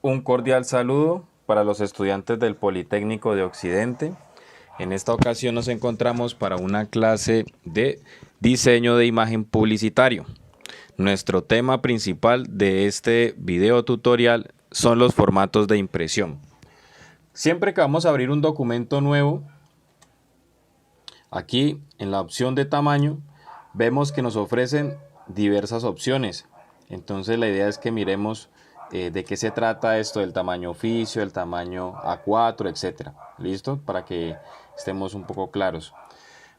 Un cordial saludo para los estudiantes del Politécnico de Occidente. En esta ocasión nos encontramos para una clase de diseño de imagen publicitario. Nuestro tema principal de este video tutorial son los formatos de impresión. Siempre que vamos a abrir un documento nuevo, aquí en la opción de tamaño, vemos que nos ofrecen diversas opciones. Entonces la idea es que miremos de qué se trata esto del tamaño oficio, el tamaño A4, etcétera. ¿Listo? Para que estemos un poco claros.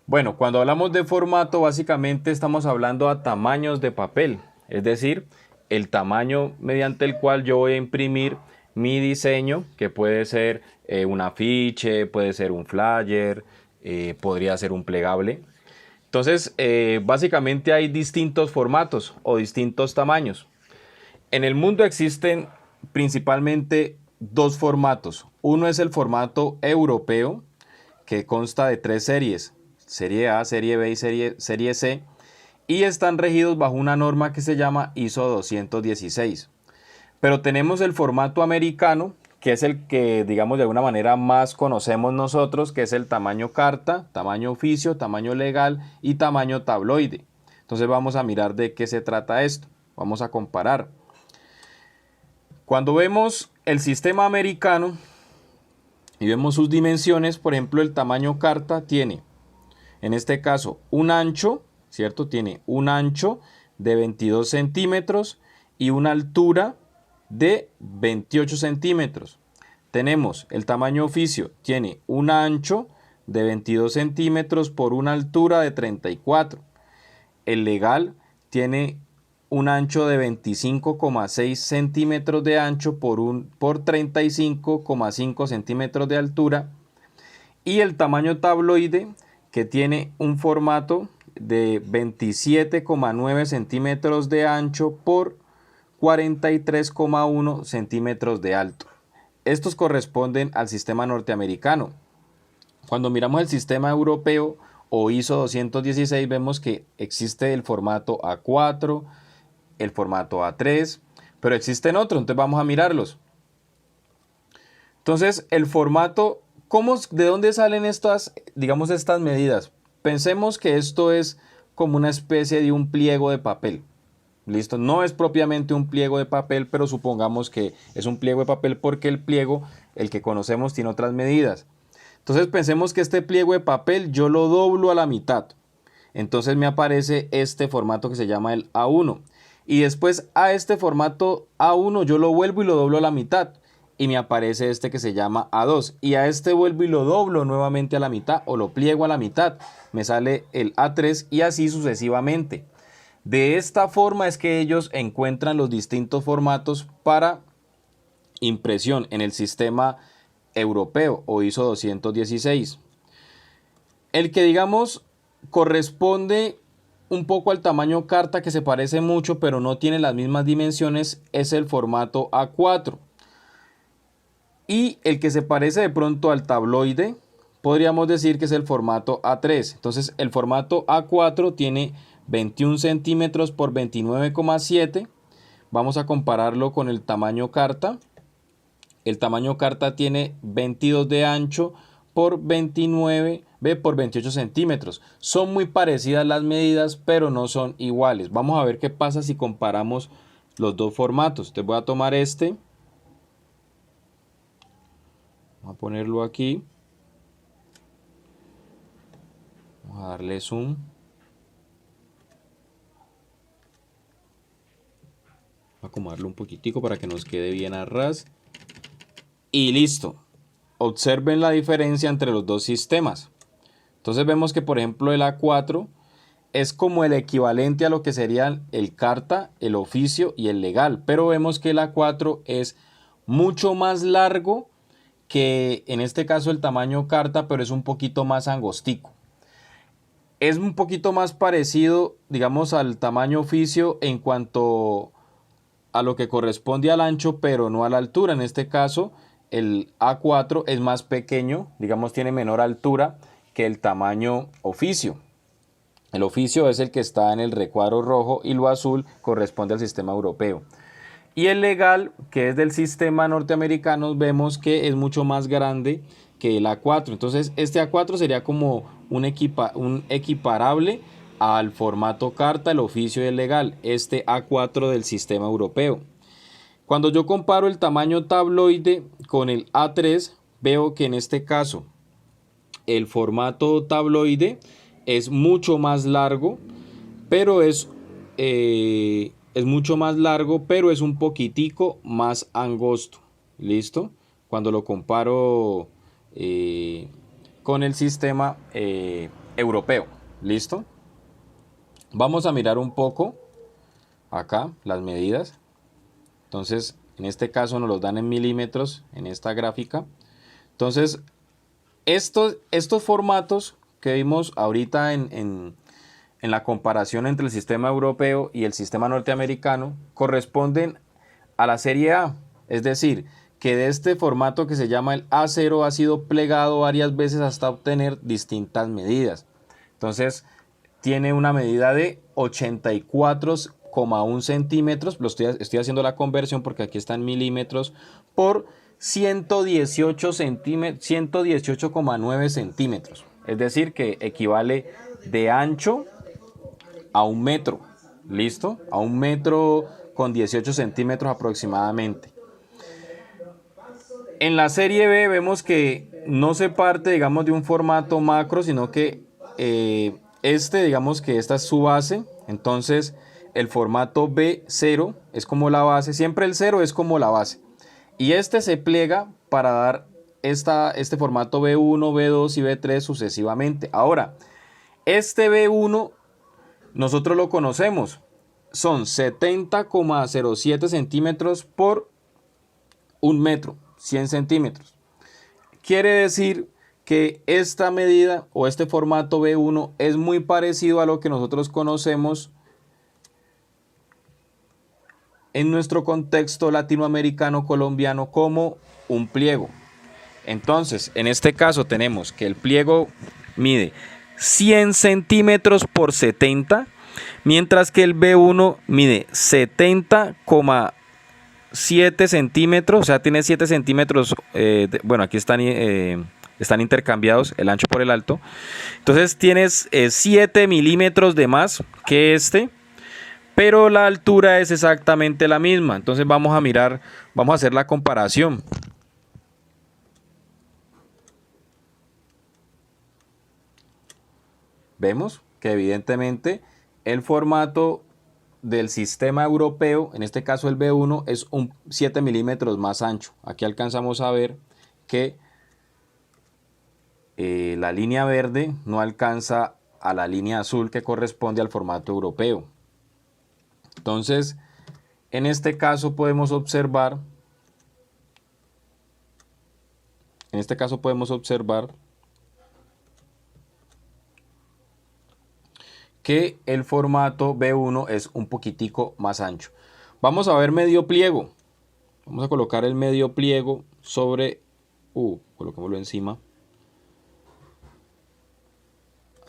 Bueno, cuando hablamos de formato, básicamente estamos hablando a tamaños de papel, es decir, el tamaño mediante el cual yo voy a imprimir mi diseño, que puede ser un afiche, puede ser un flyer, podría ser un plegable. Entonces, básicamente hay distintos formatos o distintos tamaños. En el mundo existen principalmente dos formatos. Uno es el formato europeo, que consta de tres series: serie A, serie B y serie C, y están regidos bajo una norma que se llama ISO 216. Pero tenemos el formato americano, que es el que, digamos, de alguna manera más conocemos nosotros, que es el tamaño carta, tamaño oficio, tamaño legal y tamaño tabloide. Entonces vamos a mirar de qué se trata esto. Vamos a comparar. Cuando vemos el sistema americano y vemos sus dimensiones, por ejemplo, el tamaño carta tiene, en este caso, un ancho, ¿cierto? Tiene un ancho de 22 centímetros y una altura de 28 centímetros. Tenemos el tamaño oficio, tiene un ancho de 22 centímetros por una altura de 34. El legal tiene un ancho de 25,6 centímetros de ancho por 35,5 centímetros de altura. Y el tamaño tabloide, que tiene un formato de 27,9 centímetros de ancho por 43,1 centímetros de alto. Estos corresponden al sistema norteamericano. Cuando miramos el sistema europeo o ISO 216, vemos que existe el formato A4, el formato A3, pero existen otros, entonces vamos a mirarlos. Entonces, el formato, ¿de dónde salen estas, digamos, estas medidas? Pensemos que esto es como una especie de un pliego de papel. ¿Listo? No es propiamente un pliego de papel, pero supongamos que es un pliego de papel porque el pliego, el que conocemos, tiene otras medidas. Entonces pensemos que este pliego de papel yo lo doblo a la mitad. Entonces me aparece este formato que se llama el A1. Y después a este formato A1 yo lo vuelvo y lo doblo a la mitad. Y me aparece este que se llama A2. Y a este vuelvo y lo doblo nuevamente a la mitad o lo pliego a la mitad. Me sale el A3 y así sucesivamente. De esta forma es que ellos encuentran los distintos formatos para impresión en el sistema europeo o ISO 216. El que, digamos, corresponde un poco al tamaño carta, que se parece mucho pero no tiene las mismas dimensiones, es el formato A4. Y el que se parece de pronto al tabloide, podríamos decir que es el formato A3. Entonces el formato A4 tiene 21 centímetros por 29,7. Vamos a compararlo con el tamaño carta. El tamaño carta tiene 22 de ancho por 29 por 28 centímetros. Son muy parecidas las medidas, pero no son iguales. Vamos a ver qué pasa si comparamos los dos formatos. Te voy a tomar este. Vamos a ponerlo aquí. Vamos a darle zoom. Vamos a acomodarlo un poquitico para que nos quede bien a ras. Y listo. Observen la diferencia entre los dos sistemas. Entonces vemos que, por ejemplo, el A4 es como el equivalente a lo que serían el carta, el oficio y el legal. Pero vemos que el A4 es mucho más largo que en este caso el tamaño carta, pero es un poquito más angostico. Es un poquito más parecido, digamos, al tamaño oficio en cuanto a lo que corresponde al ancho, pero no a la altura. En este caso, el A4 es más pequeño, digamos, tiene menor altura que el tamaño oficio. El oficio es el que está en el recuadro rojo y lo azul corresponde al sistema europeo. Y el legal, que es del sistema norteamericano, vemos que es mucho más grande que el A4. Entonces este A4 sería como un equiparable al formato carta, el oficio y el legal, este A4 del sistema europeo. Cuando yo comparo el tamaño tabloide con el A3, veo que en este caso el formato tabloide es mucho más largo, pero es mucho más largo, pero es un poquitico más angosto. ¿Listo? Cuando lo comparo con el sistema europeo. ¿Listo? Vamos a mirar un poco acá las medidas. Entonces, en este caso nos los dan en milímetros en esta gráfica. Entonces, estos formatos que vimos ahorita en la comparación entre el sistema europeo y el sistema norteamericano corresponden a la serie A. Es decir, que de este formato que se llama el A0 ha sido plegado varias veces hasta obtener distintas medidas. Entonces, tiene una medida de 84,1 centímetros. Estoy haciendo la conversión porque aquí está en milímetros por 118,9 centímetros. Es decir, que equivale de ancho a 1 metro. ¿Listo? A 1 metro con 18 centímetros aproximadamente. En la serie B vemos que no se parte, digamos, de un formato macro, sino que digamos que esta es su base. Entonces el formato B0 es como la base, siempre el 0 es como la base. Y este se pliega para dar este formato B1, B2 y B3 sucesivamente. Ahora, este B1 nosotros lo conocemos. Son 70,07 centímetros por 1 metro, 100 centímetros. Quiere decir que esta medida o este formato B1 es muy parecido a lo que nosotros conocemos en nuestro contexto latinoamericano colombiano como un pliego. Entonces, en este caso tenemos que el pliego mide 100 centímetros por 70, mientras que el B1 mide 70,7 centímetros, o sea, tiene 7 centímetros, bueno, aquí están intercambiados el ancho por el alto. Entonces tienes 7 milímetros de más que este, pero la altura es exactamente la misma. Entonces vamos a mirar, vamos a hacer la comparación. Vemos que evidentemente el formato del sistema europeo, en este caso el B1, es 7 milímetros más ancho. Aquí alcanzamos a ver que la línea verde no alcanza a la línea azul que corresponde al formato europeo. Entonces, en este caso podemos observar, que el formato B1 es un poquitico más ancho. Vamos a ver medio pliego. Vamos a colocar el medio pliego sobre, colocémoslo encima,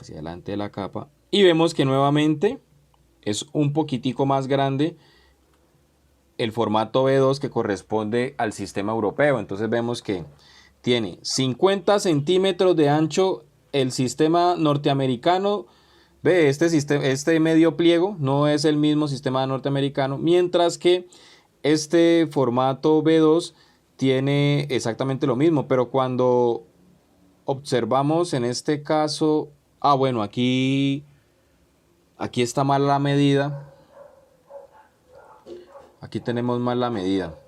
hacia adelante de la capa, y vemos que nuevamente es un poquitico más grande el formato B2 que corresponde al sistema europeo. Entonces vemos que tiene 50 centímetros de ancho el sistema norteamericano. Ve, este medio pliego no es el mismo sistema norteamericano, mientras que este formato B2 tiene exactamente lo mismo, pero cuando observamos en este caso, bueno, aquí está mal la medida. Aquí tenemos mal la medida,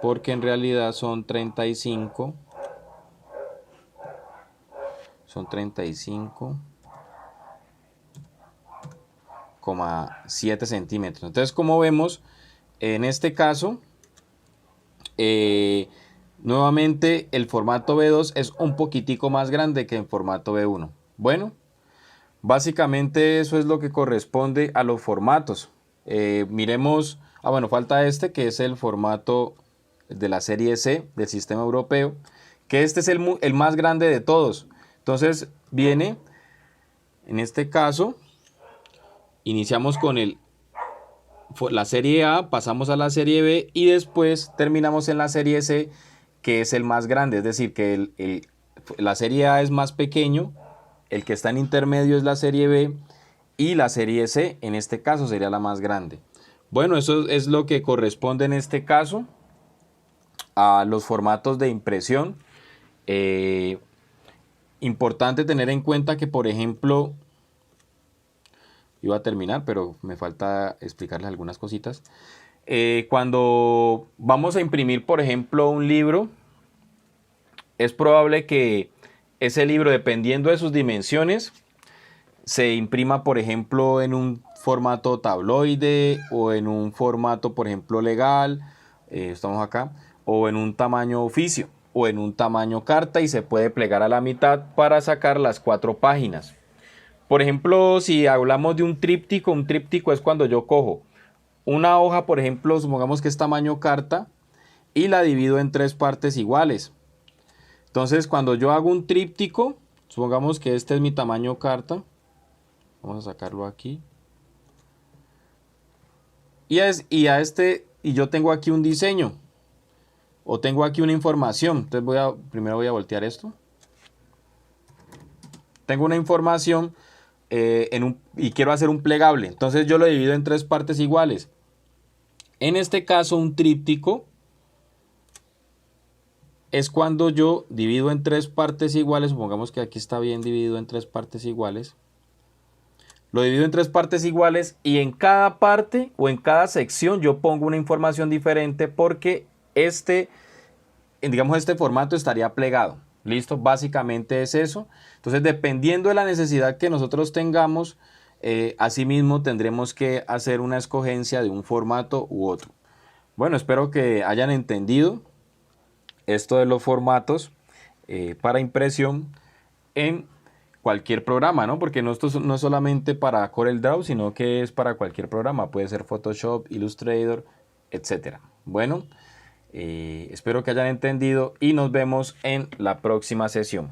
porque en realidad son 35,7 centímetros. Entonces, como vemos, en este caso, nuevamente el formato B2 es un poquitico más grande que el formato B1. Bueno, básicamente eso es lo que corresponde a los formatos. Miremos, bueno, falta este que es el formato de la serie C del sistema europeo, que este es el más grande de todos. Entonces viene, en este caso, iniciamos con el la serie A, pasamos a la serie B y después terminamos en la serie C, que es el más grande. Es decir, que la serie A es más pequeño, el que está en intermedio es la serie B y la serie C, en este caso, sería la más grande. Bueno, eso es lo que corresponde en este caso a los formatos de impresión. Importante tener en cuenta que, por ejemplo, iba a terminar, pero me falta explicarles algunas cositas. Cuando vamos a imprimir, por ejemplo, un libro, es probable que ese libro, dependiendo de sus dimensiones, se imprima, por ejemplo, en un formato tabloide o en un formato, por ejemplo, legal, estamos acá, o en un tamaño oficio o en un tamaño carta y se puede plegar a la mitad para sacar las 4 páginas. Por ejemplo, si hablamos de un tríptico es cuando yo cojo una hoja, por ejemplo, supongamos que es tamaño carta y la divido en 3 partes iguales. Entonces, cuando yo hago un tríptico, supongamos que este es mi tamaño carta. Vamos a sacarlo aquí. Y yo tengo aquí un diseño. O tengo aquí una información. Entonces primero voy a voltear esto. Tengo una información y quiero hacer un plegable. Entonces yo lo divido en 3 partes iguales. En este caso, un tríptico es cuando yo divido en 3 partes iguales. Supongamos que aquí está bien dividido en 3 partes iguales. Lo divido en 3 partes iguales y en cada parte o en cada sección yo pongo una información diferente porque este formato estaría plegado. ¿Listo? Básicamente es eso. Entonces, dependiendo de la necesidad que nosotros tengamos, asimismo tendremos que hacer una escogencia de un formato u otro. Bueno, espero que hayan entendido esto de los formatos para impresión en cualquier programa, ¿no? Porque esto no es solamente para CorelDRAW, sino que es para cualquier programa. Puede ser Photoshop, Illustrator, etcétera. Bueno, espero que hayan entendido y nos vemos en la próxima sesión.